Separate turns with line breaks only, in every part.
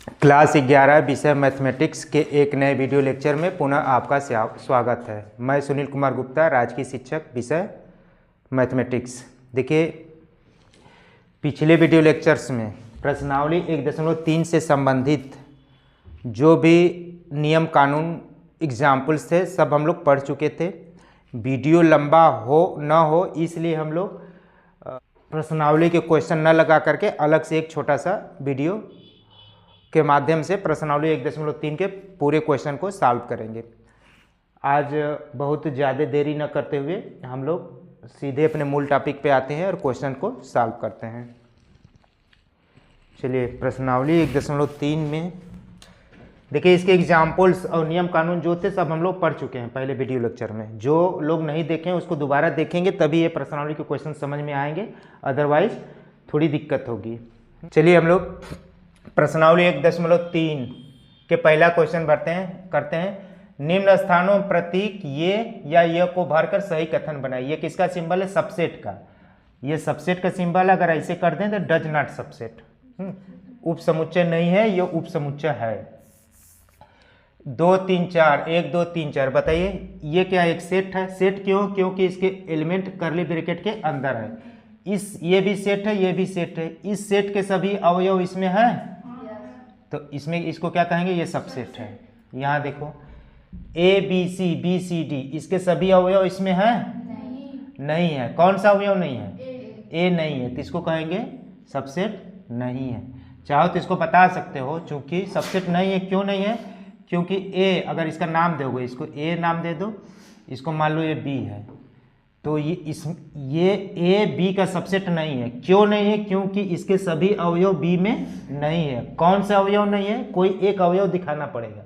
Class 11 विषय mathematics के एक नए वीडियो लेक्चर में पुनः आपका स्वागत है। मैं सुनील कुमार गुप्ता, राजकीय शिक्षक, विषय मैथमेटिक्स। देखिए, पिछले वीडियो लेक्चर्स में प्रश्नावली 1.3 से संबंधित जो भी नियम कानून एग्जाम्पल्स थे सब हम लोग पढ़ चुके थे। वीडियो लंबा हो न हो इसलिए हम लोग प्रश्नावली के क्वेश्चन न लगा करके अलग से एक छोटा सा वीडियो के माध्यम से प्रश्नावली 1.3 के पूरे क्वेश्चन को सॉल्व करेंगे। आज बहुत ज़्यादा देरी न करते हुए हम लोग सीधे अपने मूल टॉपिक पे आते हैं और क्वेश्चन को सॉल्व करते हैं। चलिए, प्रश्नावली 1.3 में देखिए, इसके एग्जाम्पल्स और नियम कानून जो थे सब हम लोग पढ़ चुके हैं पहले वीडियो लेक्चर में। जो लोग नहीं देखें उसको दोबारा देखेंगे तभी ये प्रश्नावली के क्वेश्चन समझ में आएंगे, अदरवाइज थोड़ी दिक्कत होगी। चलिए, हम लोग प्रश्नावली 1.3 के पहला क्वेश्चन करते हैं। निम्न स्थानों प्रतीक ये या ये को भरकर सही कथन बनाइए। ये किसका सिंबल है? सबसेट का। ये सबसेट का सिंबल अगर ऐसे कर दें तो डज नॉट सबसेट, उप समुच्चय नहीं है, ये उप समुच्चय है। 2 3 4, 1 2 3 4, बताइए ये क्या एक सेट है? सेट क्यों? क्योंकि इसके एलिमेंट कर्ली ब्रैकेट के अंदर है। ये भी सेट है, ये भी सेट है। इस सेट के सभी अवयव इसमें हैं तो इसमें इसको क्या कहेंगे? ये सबसेट है। यहाँ देखो, ए बी सी डी, इसके सभी अवयव इसमें हैं? नहीं है। कौन सा अवयव नहीं है? ए नहीं है, तो इसको कहेंगे सबसेट नहीं है। चाहो तो इसको बता सकते हो, चूंकि सबसेट नहीं है। क्यों नहीं है? क्योंकि ए, अगर इसका नाम दोगे, इसको ए नाम दे दो, इसको मान लो ये बी है, तो ये ए बी का सबसेट नहीं है। क्यों नहीं है? क्योंकि इसके सभी अवयव बी में नहीं है। कौन सा अवयव नहीं है? कोई एक अवयव दिखाना पड़ेगा।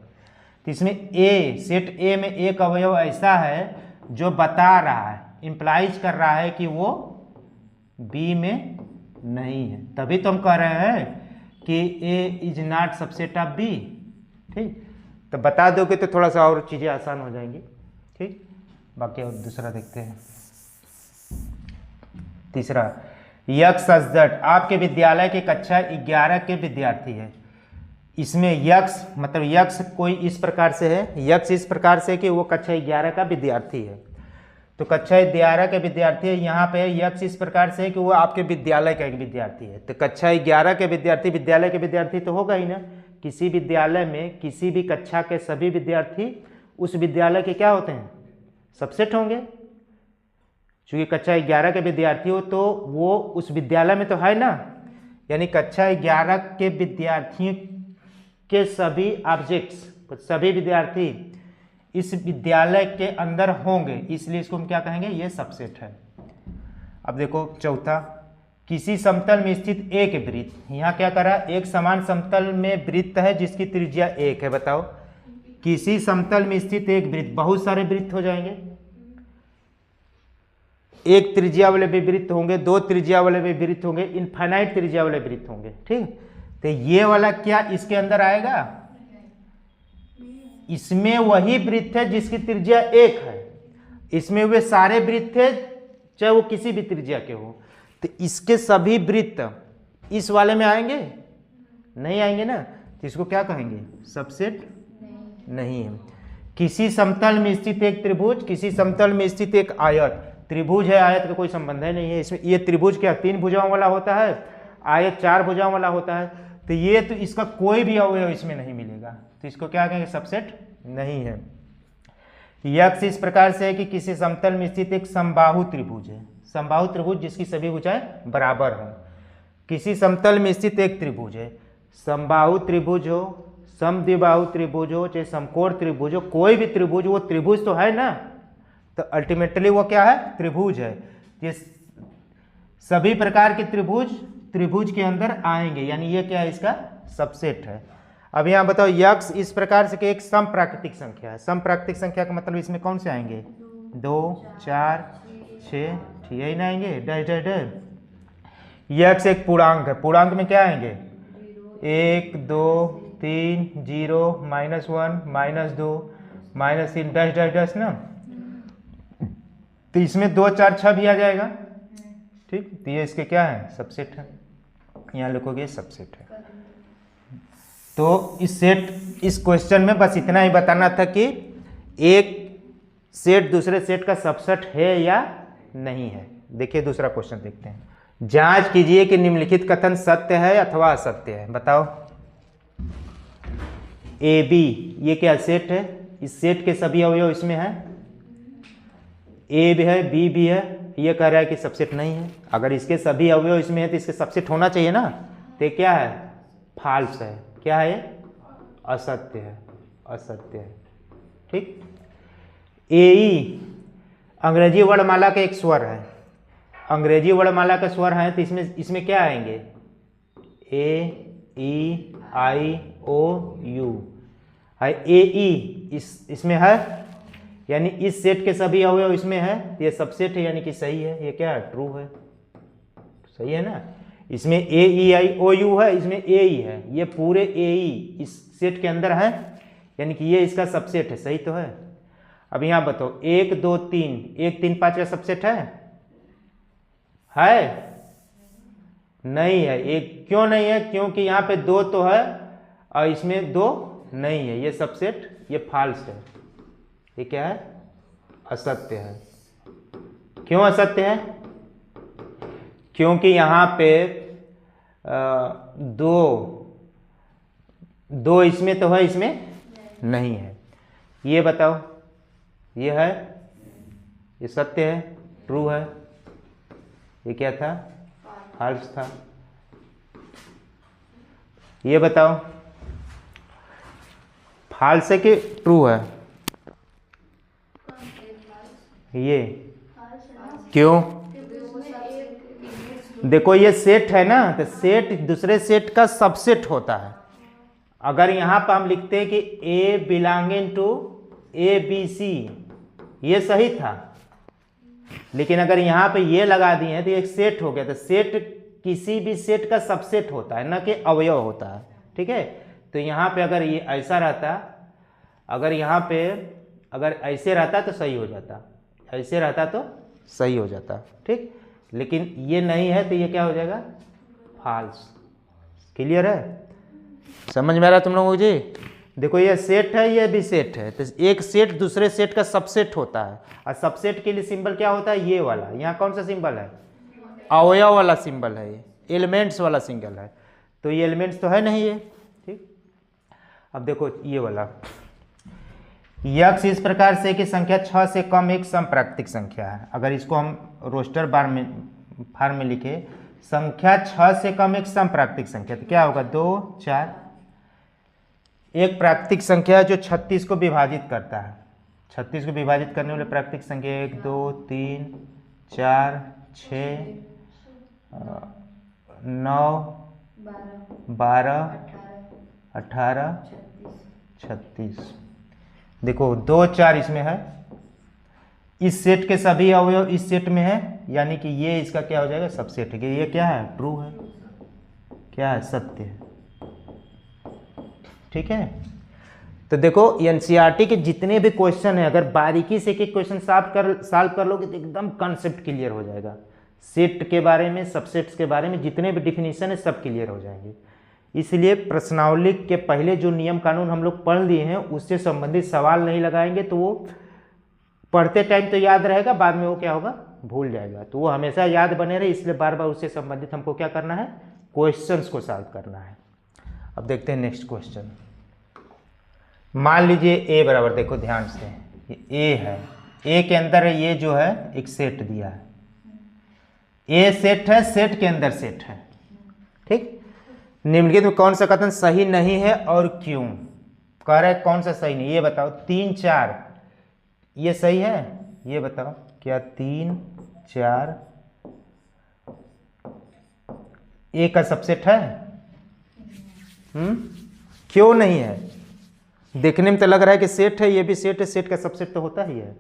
तो इसमें ए, सेट ए में एक अवयव ऐसा है जो बता रहा है, इंप्लाइज कर रहा है कि वो बी में नहीं है। तभी तो हम कह रहे हैं कि A is not subset of B. ठीक, तो बता दोगे तो थोड़ा सा और चीज़ें आसान हो जाएंगी। ठीक, बाकी और दूसरा देखते हैं। तीसरा, यक्स सजट आपके विद्यालय के कक्षा 11 के विद्यार्थी है। इसमें यक्स मतलब यक्स कोई इस प्रकार से है, यक्स इस प्रकार से कि वो कक्षा 11 का विद्यार्थी है। तो कक्षा 11 के विद्यार्थी है, यहाँ पे यक्स इस प्रकार से है कि वो आपके विद्यालय का एक विद्यार्थी है। तो कक्षा 11 के विद्यार्थी विद्यालय के विद्यार्थी तो होगा ही ना। किसी विद्यालय में किसी भी कक्षा के सभी विद्यार्थी उस विद्यालय के क्या होते हैं? सबसेट होंगे। चूंकि कक्षा 11 के विद्यार्थी हो तो वो उस विद्यालय में तो है ना, यानी कक्षा 11 के विद्यार्थियों के सभी ऑब्जेक्ट्स, सभी विद्यार्थी इस विद्यालय के अंदर होंगे, इसलिए इसको हम क्या कहेंगे? ये सबसेट है। अब देखो चौथा, किसी समतल में स्थित एक वृत्त, यहाँ क्या करा? एक समान समतल में वृत्त है जिसकी त्रिज्या 1 है। बताओ, किसी समतल में स्थित एक वृत्त, बहुत सारे वृत्त हो जाएंगे। एक त्रिज्या वाले भी वृत्त होंगे, 2 त्रिज्या वाले भी वृत्त होंगे, इनफाइनाइट त्रिज्या वाले वृत्त होंगे। ठीक, तो ये वाला क्या इसके अंदर आएगा? इसमें वही वृत्त है जिसकी त्रिज्या 1 है। इसमें वे सारे वृत्त थे चाहे वो किसी भी त्रिज्या के हो, तो इसके सभी वृत्त इस वाले में आएंगे? नहीं आएंगे ना। तो इसको क्या कहेंगे? सबसेट नहीं है। किसी समतल में स्थित एक त्रिभुज, किसी समतल में स्थित एक आयत। त्रिभुज है, आयत का कोई संबंध है नहीं है इसमें। ये त्रिभुज क्या 3 भुजाओं वाला होता है? आयत 4 भुजाओं वाला होता है। तो ये तो इसका कोई भी अवयव इसमें नहीं मिलेगा, तो इसको क्या कहेंगे? सबसेट नहीं है। यक्स इस प्रकार से है कि किसी समतल में स्थित एक समबाहु त्रिभुज है। समबाहु त्रिभुज जिसकी सभी भुजाएं बराबर हैं। किसी समतल में स्थित एक त्रिभुज है, समबाहु त्रिभुज हो, समद्विबाहु त्रिभुज हो, चाहे समकोण त्रिभुज हो, कोई भी त्रिभुज, वो त्रिभुज तो है ना। तो अल्टीमेटली वो क्या है? त्रिभुज है। ये सभी प्रकार के त्रिभुज के अंदर आएंगे, यानी ये क्या है? इसका सबसेट है। अब यहाँ बताओ, यक्स इस प्रकार से कि एक समप्राकृतिक संख्या है। समप्राकृतिक संख्या का मतलब इसमें कौन से आएंगे? 2 4 6, यही ना आएंगे? Dash dash dash. यक्स एक पूर्णांक है, पूर्णांक में क्या आएंगे? 1 2 3 0 -1 -2 -3 डैश डैश डैश ना। तो इसमें 2 4 6 भी आ जाएगा। ठीक, तो ये इसके क्या है? सबसेट है। यहाँ लिखोगे सबसेट है। तो इस क्वेश्चन में बस इतना ही बताना था कि एक सेट दूसरे सेट का सबसेट है या नहीं है। देखिए दूसरा क्वेश्चन देखते हैं। जांच कीजिए कि निम्नलिखित कथन सत्य है अथवा असत्य है। बताओ। ए बी ये क्या सेट है, इस सेट के सभी अवयव इसमें है, ए भी है बी भी है, ये कह रहा है कि सबसेट नहीं है। अगर इसके सभी अवयव इसमें है तो इसके सबसेट होना चाहिए ना, तो क्या है, फॉल्स है। क्या है, असत्य है, असत्य है। ठीक। ए ई अंग्रेजी वर्णमाला का एक स्वर है, अंग्रेजी वर्णमाला का स्वर है तो इसमें क्या आएंगे, ए ई आई ओ यू है, ए ई इसमें है, यानी इस सेट के सभी अवयव इसमें है, ये सबसेट है, यानी कि सही है। ये क्या है, ट्रू है, सही है ना। इसमें ए ई आई ओ यू है, इसमें ए ई है, ये पूरे ए ई इस सेट के अंदर है, यानी कि ये इसका सबसेट है, सही तो है। अब यहां बताओ 1 2 3 1 3 5 का सबसेट है नहीं है। एक क्यों नहीं है, क्योंकि यहाँ पे 2 तो है और इसमें 2 नहीं है, ये सबसेट, ये फॉल्स है, ये क्या है, असत्य है। क्यों असत्य है, क्योंकि यहाँ पे 2 इसमें तो है, इसमें नहीं है। ये बताओ, ये है, ये सत्य है, ट्रू है, ये क्या था, फॉल्स था। ये बताओ फॉल्स है कि ट्रू है, ये क्यों, देखो ये सेट है ना, तो सेट दूसरे सेट का सबसेट होता है। अगर यहां पर हम लिखते हैं कि A belonging to A B C, ये सही था, लेकिन अगर यहां पे ये लगा दिए हैं तो एक सेट हो गया। तो सेट किसी भी सेट का सबसेट होता है, ना कि अवयव होता है। ठीक है, तो यहां पे अगर ये ऐसा रहता, अगर यहां पे अगर ऐसे रहता तो सही हो जाता, ऐसे रहता तो सही हो जाता। ठीक, लेकिन ये नहीं है तो ये क्या हो जाएगा, फॉल्स। क्लियर है, समझ में आ रहा है तुम लोगों को जी। देखो ये सेट है, ये भी सेट है, तो एक सेट दूसरे सेट का सबसेट होता है, और सबसेट के लिए सिंबल क्या होता है, ये वाला। यहाँ कौन सा सिंबल है, अवयव वाला सिंबल है, ये एलिमेंट्स वाला सिंबल है, तो ये एलिमेंट्स तो है नहीं ये। ठीक, अब देखो ये वाला, यक्स इस प्रकार से कि संख्या 6 से कम एक समप्राकृतिक संख्या है। अगर इसको हम रोस्टर बार में फार्म में लिखे, संख्या 6 से कम एक समप्राकृतिक संख्या, तो क्या होगा, 2 4। एक प्राकृतिक संख्या है जो 36 को विभाजित करता है। 36 को विभाजित करने वाले प्राकृतिक संख्या 1 2 3 4 6 9 12 18 36। देखो 2 4 इसमें है, इस सेट के सभी अवयव इस सेट में है, यानी कि ये इसका क्या हो जाएगा, सबसेट है। ये क्या है, ट्रू है, क्या है, सत्य है। ठीक है, तो देखो एनसीईआरटी के जितने भी क्वेश्चन है, अगर बारीकी से एक क्वेश्चन सॉल्व कर लोगे तो एकदम कॉन्सेप्ट क्लियर हो जाएगा। सेट के बारे में, सबसेट्स के बारे में जितने भी डिफिनीशन है सब क्लियर हो जाएंगे। इसलिए प्रश्नावली के पहले जो नियम कानून हम लोग पढ़ लिए हैं उससे संबंधित सवाल नहीं लगाएंगे, तो वो पढ़ते टाइम तो याद रहेगा, बाद में वो क्या होगा, भूल जाएगा। तो वो हमेशा याद बने रहे, इसलिए बार बार उससे संबंधित हमको क्या करना है, क्वेश्चंस को सॉल्व करना है। अब देखते हैं नेक्स्ट क्वेश्चन। मान लीजिए ए बराबर, देखो ध्यान से, ए है, ए के अंदर ये जो है एक सेट दिया है, ए सेट है, सेट के अंदर सेट है। ठीक, निम्नलिखित में कौन सा कथन सही नहीं है और क्यों, कह रहा है कौन सा सही नहीं, ये बताओ। 3 4 ये सही है, ये बताओ, क्या 3 4 ए का सबसेट है? क्यों नहीं है? देखने में तो लग रहा है कि सेट है, ये भी सेट है, सेट का सबसेट तो होता ही है,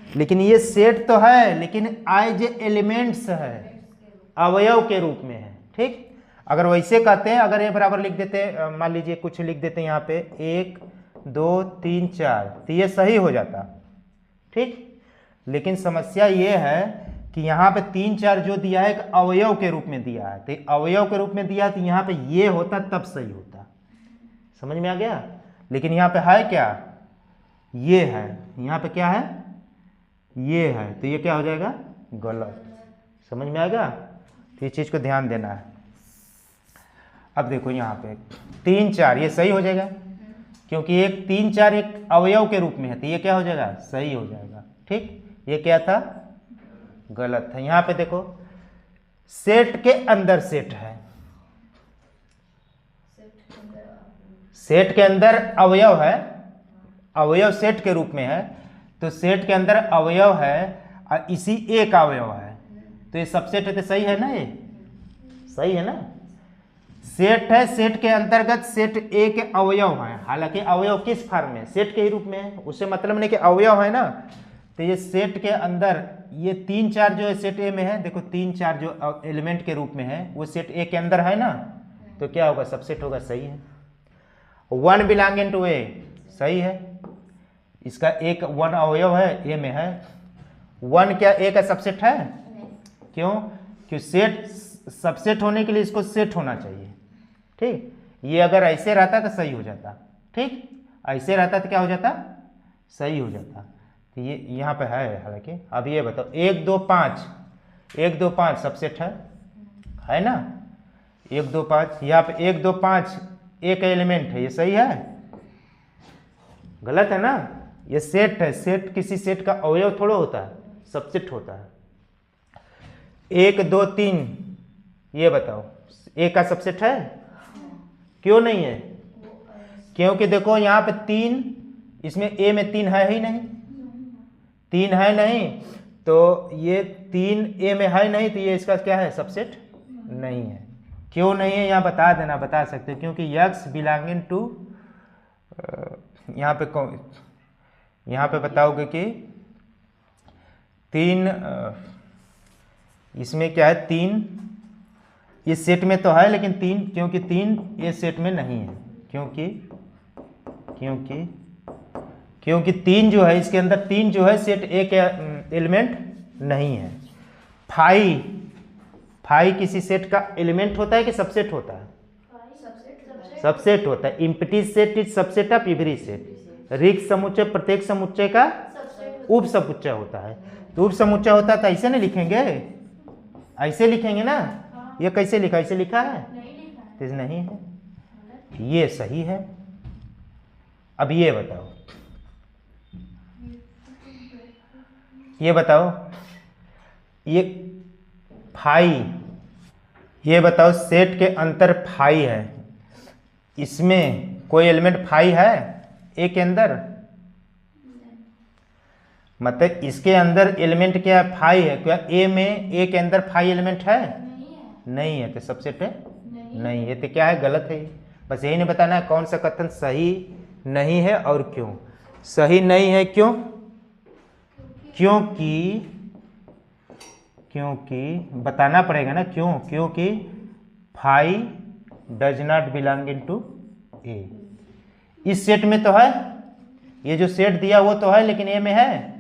लेकिन ये सेट तो है, लेकिन एज एलिमेंट्स है, अवयव के रूप में है। ठीक, अगर वैसे कहते हैं, अगर ये बराबर लिख देते, मान लीजिए कुछ लिख देते हैं यहाँ पे 1 2 3 4, तो ये सही हो जाता। ठीक, लेकिन समस्या ये है कि यहाँ पे 3 4 जो दिया है एक अवयव के रूप में दिया है, तो अवयव के रूप में दिया है, तो यहाँ पे ये होता तब सही होता। समझ में आ गया। लेकिन यहाँ पे है क्या, ये है, यहाँ पे क्या है, ये है, तो ये क्या हो जाएगा, गलत। समझ में आएगा, तो ये चीज़ को ध्यान देना है। अब देखो यहाँ पे 3 4 ये सही हो जाएगा, क्योंकि एक 3 4 एक अवयव के रूप में है, तो ये क्या हो जाएगा, सही हो जाएगा। ठीक, ये क्या था, गलत था। यहाँ पे देखो सेट के अंदर सेट है, सेट के अंदर अवयव है, अवयव सेट के रूप में है, तो सेट के अंदर अवयव है और इसी एक अवयव है, तो ये सबसेट है, तो सही है ना, ये सही है ना। सेट है, सेट के अंतर्गत सेट ए के अवयव है, हालांकि अवयव किस फॉर्म में, सेट के ही रूप में है, उससे मतलब नहीं कि अवयव है ना। तो ये सेट के अंदर ये 3 4 जो है सेट ए में है, देखो 3 4 जो एलिमेंट के रूप में है वो सेट ए के अंदर है ना, तो क्या होगा, सबसेट होगा, सही है। 1 बिलोंगिंग टू ए, सही है, इसका एक 1 अवयव है, ए में है। 1 क्या ए का सबसेट है, क्यों, क्यों सेट सबसेट होने के लिए इसको सेट होना चाहिए। ठीक, ये अगर ऐसे रहता तो सही हो जाता, ठीक, ऐसे रहता तो क्या हो जाता, सही हो जाता। तो ये यहाँ पे है हालांकि। अब ये बताओ 1 2 5, 1 2 5 सबसेट है ना, 1 2 5, यहाँ पे 1 2 5 एक एलिमेंट है, ये सही है, गलत है ना, ये सेट है, सेट किसी सेट का अवयव थोड़ा होता है, सबसेट होता है। 1 2 3 ये बताओ ए का सबसेट है, क्यों नहीं है, क्योंकि देखो यहाँ पे 3, इसमें ए में 3 है ही नहीं, 3 है नहीं, तो ये 3 ए में है नहीं, तो ये इसका क्या है, सबसेट नहीं है। क्यों नहीं है यहाँ बता देना, बता सकते हो, क्योंकि यक्स बिलोंगिंग टू, यहाँ पे बताओगे कि 3, इसमें क्या है 3, इस सेट में तो है लेकिन 3, क्योंकि 3 ये सेट में नहीं है, क्योंकि 3 जो है इसके अंदर 3 जो है सेट ए के एलिमेंट नहीं है। 5 किसी सेट का एलिमेंट होता है कि सबसेट होता है, सबसेट होता है। Empty set is subset of every set, रिक्त समुच्चय प्रत्येक समुच्चय का उप समुच्चय होता है, तो उप समुच्चय होता है तो ऐसे नहीं लिखेंगे, ऐसे लिखेंगे ना, ये कैसे लिखा, ऐसे लिखा है, तो नहीं है, ये सही है। अब ये बताओ, ये बताओ ये 5, ये बताओ सेट के अंतर 5 है, इसमें कोई एलिमेंट 5 है ए के अंदर, मतलब इसके अंदर एलिमेंट क्या है, 5 है, क्या ए में, ए के अंदर 5 एलिमेंट है, नहीं है, तो सबसेट है, नहीं है, तो क्या है, गलत है। बस यही नहीं बताना है कौन सा कथन सही नहीं है और क्यों सही नहीं है, क्यों, क्योंकि बताना पड़ेगा ना, क्यों, क्योंकि 5 does not belong in to A, इस सेट में तो है, ये जो सेट दिया वो तो है, लेकिन ए में है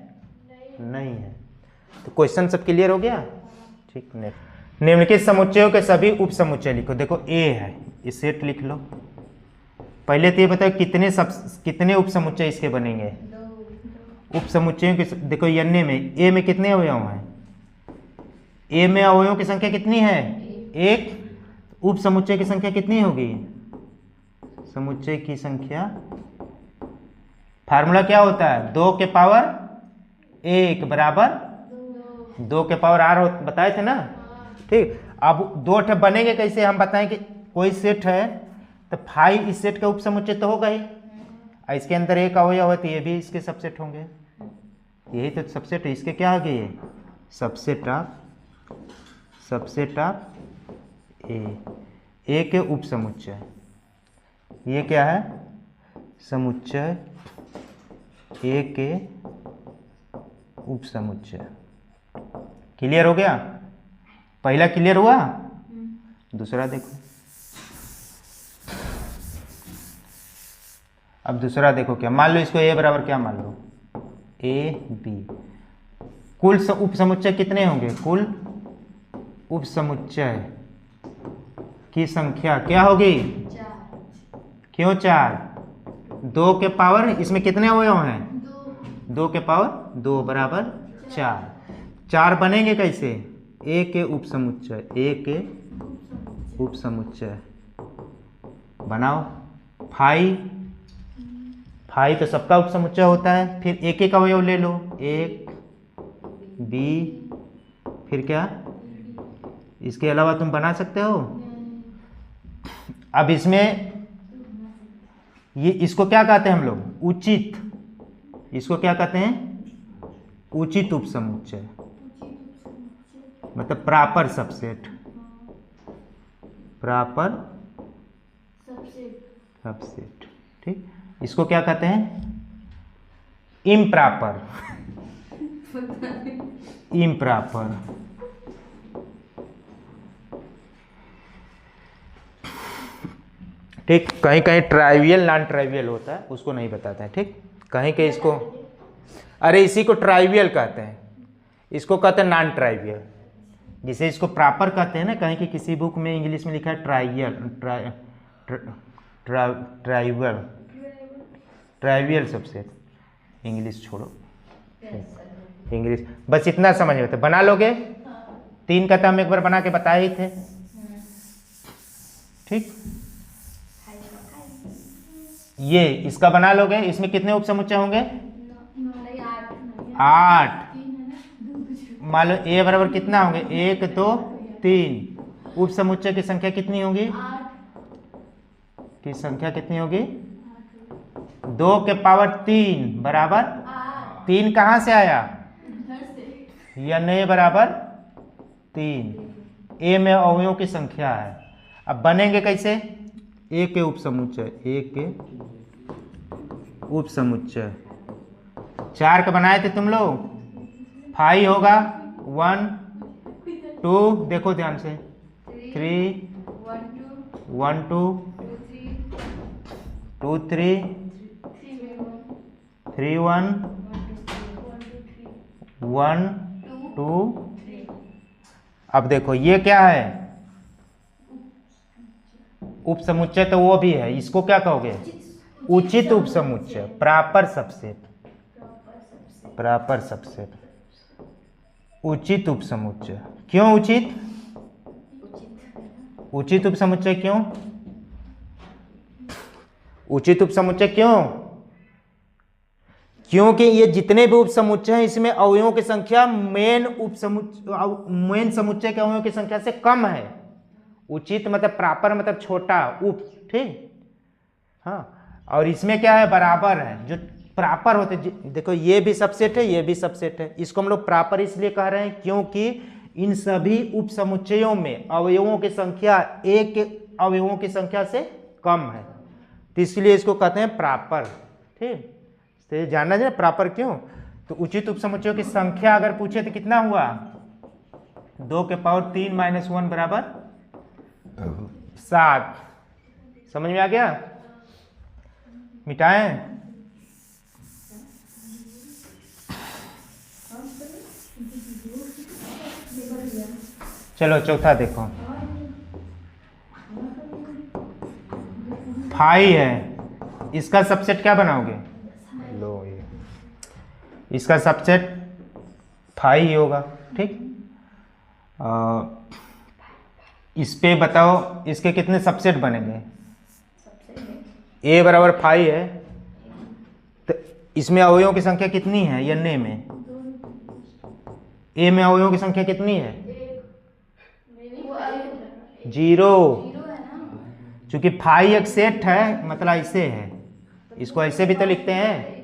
नहीं है। तो क्वेश्चन सब क्लियर हो गया, ठीक। नेक्स्ट, निम्नलिखित समुच्चयों के सभी उप समुच्चय लिखो। देखो ए है, इस सेट लिख लो। पहले तो ये बताओ कितने उप समुच्चय इसके बनेंगे, उप समुच्चयों के, देखो एन में, ए में कितने अवयव हैं, ए में अवयवों की संख्या कितनी है, 1, उप समुच्चय की संख्या कितनी होगी, समुच्चय की संख्या, फार्मूला क्या होता है, 2 के पावर 1 बराबर 2 के पावर r बताए थे ना, ठीक। अब 2 बनेंगे कैसे, हम बताएं कि कोई सेट है तो 5 इस सेट का उप समुच्चय तो होगा ही, इसके अंदर एक अवयव है तो ये भी इसके सबसेट होंगे, यही तो सबसेट है, इसके क्या हो गए, सबसेट ऑफ ए के उप समुच्चय, ये क्या है, समुच्चय ए के उप समुच्चय। क्लियर हो गया, पहला क्लियर हुआ, दूसरा देखो। अब दूसरा देखो, क्या मान लो इसको ए बराबर क्या मान लो, ए बी, कुल उप समुच्चय कितने होंगे, कुल उप समुच्चय की संख्या क्या होगी, क्यों 4? 2 के पावर इसमें कितने अवयव हैं? 2 के पावर 2 बराबर 4। 4 बनेंगे कैसे? ए के उपसमुच्चय, ए के उपसमुच्चय बनाओ। 5 तो सबका उपसमुच्चय होता है। फिर एक एक अवयव ले लो, 1 बी, फिर क्या? इसके अलावा तुम बना सकते हो? अब इसमें ये इसको क्या कहते हैं हम लोग? उचित। इसको क्या कहते हैं? उचित उपसमुच्चय, मतलब प्रॉपर सबसेट। प्रॉपर सबसेट, ठीक। इसको क्या कहते हैं? इम्प्रॉपर। इम्प्रॉपर, ठीक। कहीं कहीं ट्राइवियल नॉन ट्राइवियल होता है, उसको नहीं बताता है, ठीक। कहीं कहीं इसको, अरे इसी को ट्राइवियल कहते हैं, इसको कहते हैं नॉन ट्राइवियल। जिसे इसको प्रॉपर कहते हैं ना, कहीं की किसी बुक में इंग्लिश में लिखा है trivial, trivial, trivial subset. English छोड़ो, इंग्लिश बस इतना समझ में। बना लोगे? 3 का तो हम एक बार बना के बताए ही थे, ठीक। ये इसका बना लोगे। इसमें कितने उपसमुच्चय होंगे? 8। मान लो ए बराबर कितना होंगे? 1 2 3। उपसमुच्चय की संख्या कितनी होगी? की संख्या कितनी होगी? 2 के पावर 3 बराबर 3 कहाँ से आया? n a बराबर 3। ए में अवयवों की संख्या है। अब बनेंगे कैसे? ए के उपसमुच्चय, ए के उपसमुच्चय 4 का बनाए थे तुम लोग। 5 होगा 1 2, देखो ध्यान से, 3 1 2 2 3 3 1 1 2। अब देखो ये क्या है? उपसमुच्चय तो वो भी है, इसको क्या कहोगे? उचित उपसमुच्चय, प्रॉपर सबसेट। प्रॉपर सबसेट, उचित उपसमुच्चय। क्यों उचित? उचित उपसमुच्चय क्यों? उचित उपसमुच्चय क्यों? क्योंकि ये जितने भी उपसमुच्चय हैं इसमें अवयवों की संख्या मेन समुच्चय के अवयवों की संख्या से कम है। उचित मतलब प्रॉपर मतलब छोटा, उप, ठीक। हाँ, और इसमें क्या है? बराबर है। जो प्रॉपर होते, देखो ये भी सबसेट है, ये भी सबसेट है। इसको हम लोग प्रॉपर इसलिए कह रहे हैं क्योंकि इन सभी उपसमुच्चयों में अवयवों की संख्या एक अवयवों की संख्या से कम है, तो इसलिए इसको कहते हैं प्रॉपर, ठीक। तो जानना चाहिए प्रॉपर क्यों। तो उचित उपसमुच्चयों की संख्या अगर पूछे तो कितना हुआ? 2 के पावर 3 माइनस 1 बराबर 7। समझ में आ गया? मिटाएं? चलो चौथा देखो। 5 है, इसका सबसेट क्या बनाओगे? लो ये, इसका सबसेट 5 ही होगा, ठीक। इस पे बताओ इसके कितने सबसेट बनेंगे? ए बराबर 5 है, तो इसमें अवयवों की संख्या कितनी है? n a में, ए में अवयवों की संख्या कितनी है? 0। चूंकि 5 एक सेट है, मतलब ऐसे है, इसको ऐसे भी तो लिखते हैं।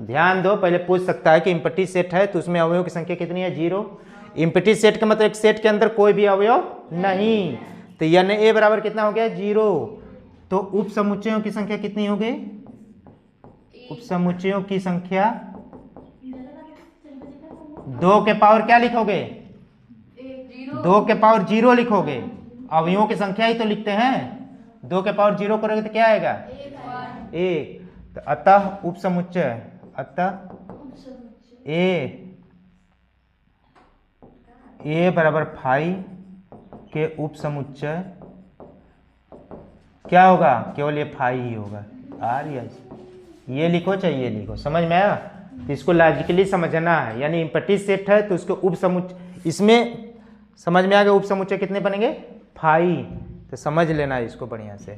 ध्यान दो, पहले पूछ सकता है कि इम्पटी सेट है तो उसमें अवयवों की संख्या कितनी है? 0। इम्पटी सेट का मतलब एक सेट के अंदर कोई भी अवयव नहीं, तो n a बराबर कितना हो गया? 0। तो उपसमुच्चयों की संख्या कितनी होगी? उपसमुच्चयों की संख्या 2 के पावर क्या लिखोगे? 2 के पावर 0 लिखोगे। अवयवों की संख्या ही तो लिखते हैं। 2 के पावर 0 करोगे तो क्या आएगा? 1। तो अतः उपसमुच्चय, अतः ए बराबर 5 के उपसमुच्चय क्या होगा, केवल ये फाई ही होगा। आर यस, ये लिखो चाहे ये लिखो, समझ में आया। तो इसको लॉजिकली समझना है, यानी इम्पटी सेट है तो उसके उप समुच्चय, इसमें समझ में आ गया उप समुच्चय कितने बनेंगे, फाई। तो समझ लेना है इसको बढ़िया से।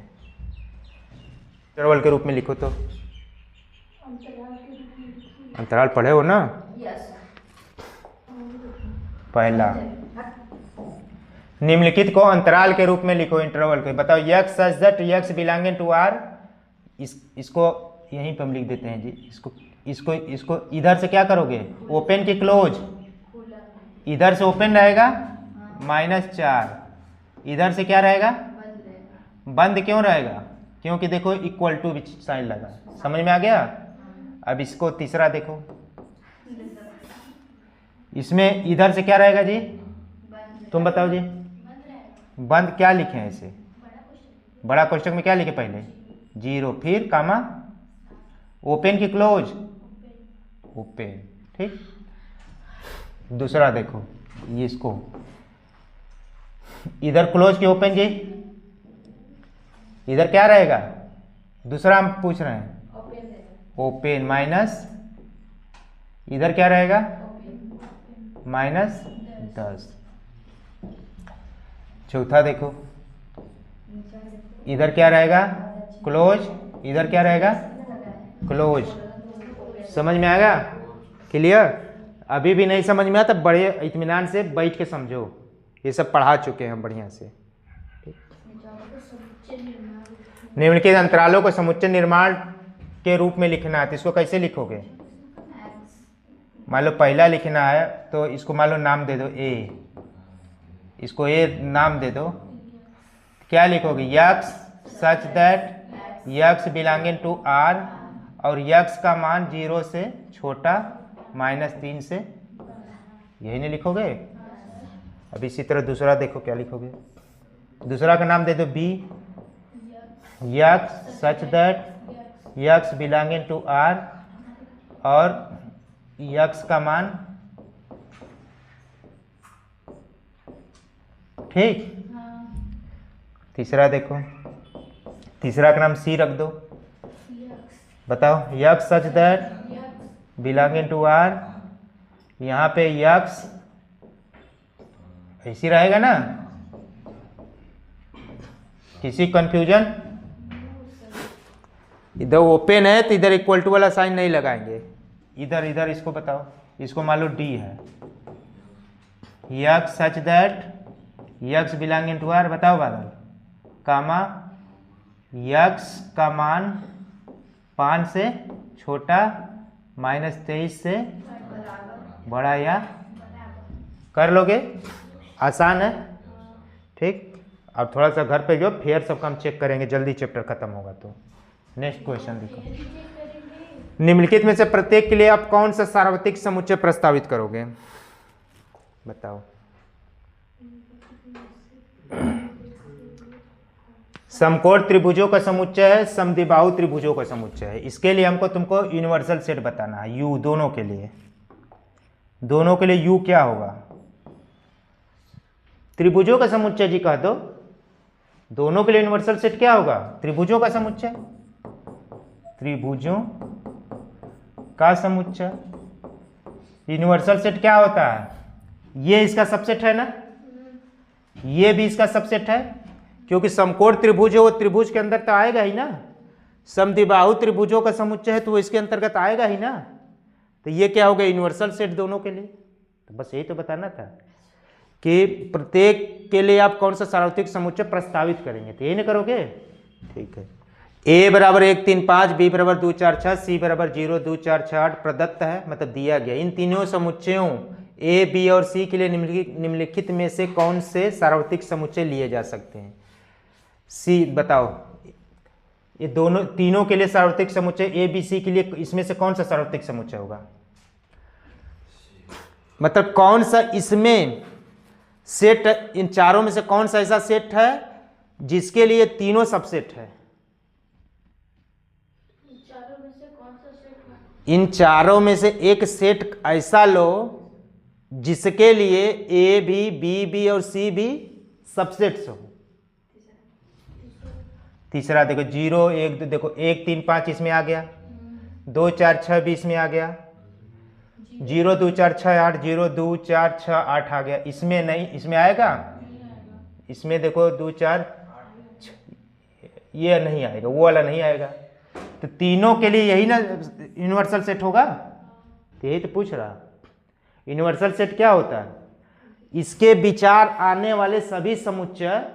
इंटरवल के रूप में लिखो तो, अंतराल पढ़े हो ना। पहला निम्नलिखित को अंतराल के रूप में लिखो, इंटरवल के। बताओ x such that x belonging to R, इसको यहीं पर हम लिख देते हैं जी। इसको इधर से क्या करोगे, ओपन की क्लोज, इधर से ओपन रहेगा -4, इधर से क्या रहेगा, बंद क्यों रहेगा, क्योंकि देखो इक्वल टू साइन लगा। समझ में आ गया। अब इसको तीसरा देखो, इसमें इधर से क्या रहेगा जी, तुम बताओ जी। बंद क्या लिखे हैं इसे, बड़ा कोष्टक में क्या लिखे, पहले 0 फिर कामा, ओपन की क्लोज, ओपन, ठीक। दूसरा देखो, ये इसको इधर क्लोज की ओपन जी, इधर क्या रहेगा, दूसरा हम पूछ रहे हैं, ओपन माइनस, इधर क्या रहेगा -10। चौथा देखो, इधर क्या रहेगा क्लोज, इधर क्या रहेगा क्लोज। समझ में आएगा, क्लियर। अभी भी नहीं समझ में आया तो बड़े इत्मीनान से बैठ के समझो, ये सब पढ़ा चुके हैं बढ़िया से। निम्नलिखित अंतरालों को समुच्चय निर्माण के रूप में लिखना है, तो इसको कैसे लिखोगे। मान लो पहला लिखना है तो इसको मान लो नाम दे दो ए, इसको ए नाम दे दो। क्या लिखोगे, x such that x belonging to R, और यक्स का मान 0 से छोटा -3 से, यही नहीं लिखोगे। अब इसी तरह दूसरा देखो क्या लिखोगे, दूसरा का नाम दे दो B, x such that x belonging to R, और यक्स का मान, ठीक। तीसरा देखो, तीसरा का नाम सी रख दो। बताओ x such that belonging to R, यहाँ पे यक्स ऐसी रहेगा ना, किसी कंफ्यूजन, इधर ओपन है तो इधर इक्वल टू वाला साइन नहीं लगाएंगे, इधर इसको बताओ, इसको मान लो डी है, x such that x belonging to R, बताओ बादल, कामा यक्स का मान 5 से छोटा -23 से बड़ा या, कर लोगे, आसान है, ठीक। अब थोड़ा सा घर पे जो फिर सबका हम चेक करेंगे, जल्दी चैप्टर खत्म होगा। तो नेक्स्ट क्वेश्चन देखो, निम्नलिखित में से प्रत्येक के लिए आप कौन सा सार्वत्रिक समुच्चय प्रस्तावित करोगे, बताओ। समकोण त्रिभुजों का समुच्चय है, समद्विबाहु त्रिभुजों का समुच्चय है। इसके लिए हमको तुमको यूनिवर्सल सेट बताना है, यू दोनों के लिए, दोनों के लिए यू क्या होगा, त्रिभुजों का समुच्चय जी कह दो, दोनों के लिए यूनिवर्सल सेट क्या होगा, त्रिभुजों का समुच्चय, त्रिभुजों का समुच्चय। यूनिवर्सल सेट क्या होता है, ये इसका सबसेट है ना, ये भी इसका सबसेट है, क्योंकि समकोण त्रिभुज है वो त्रिभुज के अंदर तो आएगा ही ना, समद्विबाहु त्रिभुजों का समुच्चय है तो वो इसके अंतर्गत आएगा ही ना। तो ये क्या होगा, यूनिवर्सल सेट दोनों के लिए। तो बस यही तो बताना था कि प्रत्येक के लिए आप कौन सा सार्वत्रिक समुच्चय प्रस्तावित करेंगे, तो यही नहीं करोगे, ठीक है। a बराबर 1 3 5, b बराबर 2 4 6, c बराबर 0 2 4 6 8 प्रदत्त है, मतलब दिया गया। इन तीनों समुच्चयों a b और c के लिए निम्नलिखित में से कौन से सार्वत्रिक समुच्चय लिए जा सकते हैं। c बताओ, ये दोनों तीनों के लिए सार्वत्रिक समुच्चय a b c के लिए इसमें से कौन सा सार्वत्रिक समुच्चय होगा, मतलब कौन सा इसमें सेट, इन चारों में से कौन सा ऐसा सेट है जिसके लिए तीनों सबसेट है। इन चारों में से एक सेट ऐसा लो जिसके लिए ए भी, बी भी और सी भी सबसेट्स हो। तीसरा देखो 0 1 2, देखो 1 3 5 इसमें आ गया, 2 4 6 भी इसमें आ गया, 0 2 4 6 8, 0 2 4 6 8 आ गया। इसमें नहीं, इसमें आएगा, इसमें देखो 2 4 ये नहीं आएगा, वो वाला नहीं आएगा। तो तीनों के लिए यही ना यूनिवर्सल सेट होगा, तो यही तो पूछ रहा। यूनिवर्सल सेट क्या होता है? इसके विचार आने वाले सभी समुच्चय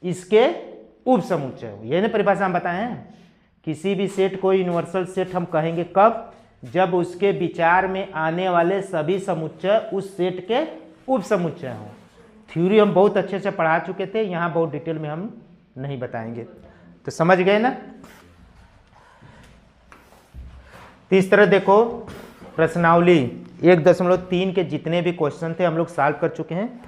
इसके उप समुच्चय, यही ना परिभाषा हम बताए हैं। किसी भी सेट को यूनिवर्सल सेट हम कहेंगे कब? जब उसके विचार में आने वाले सभी समुच्चय उस सेट के उप समुच्चय हों। थ्योरी हम बहुत अच्छे से पढ़ा चुके थे, यहाँ बहुत डिटेल में हम नहीं बताएंगे। तो समझ गए ना? तो इस तरह देखो प्रश्नावली 1.3 के जितने भी क्वेश्चन थे हम लोग सॉल्व कर चुके हैं।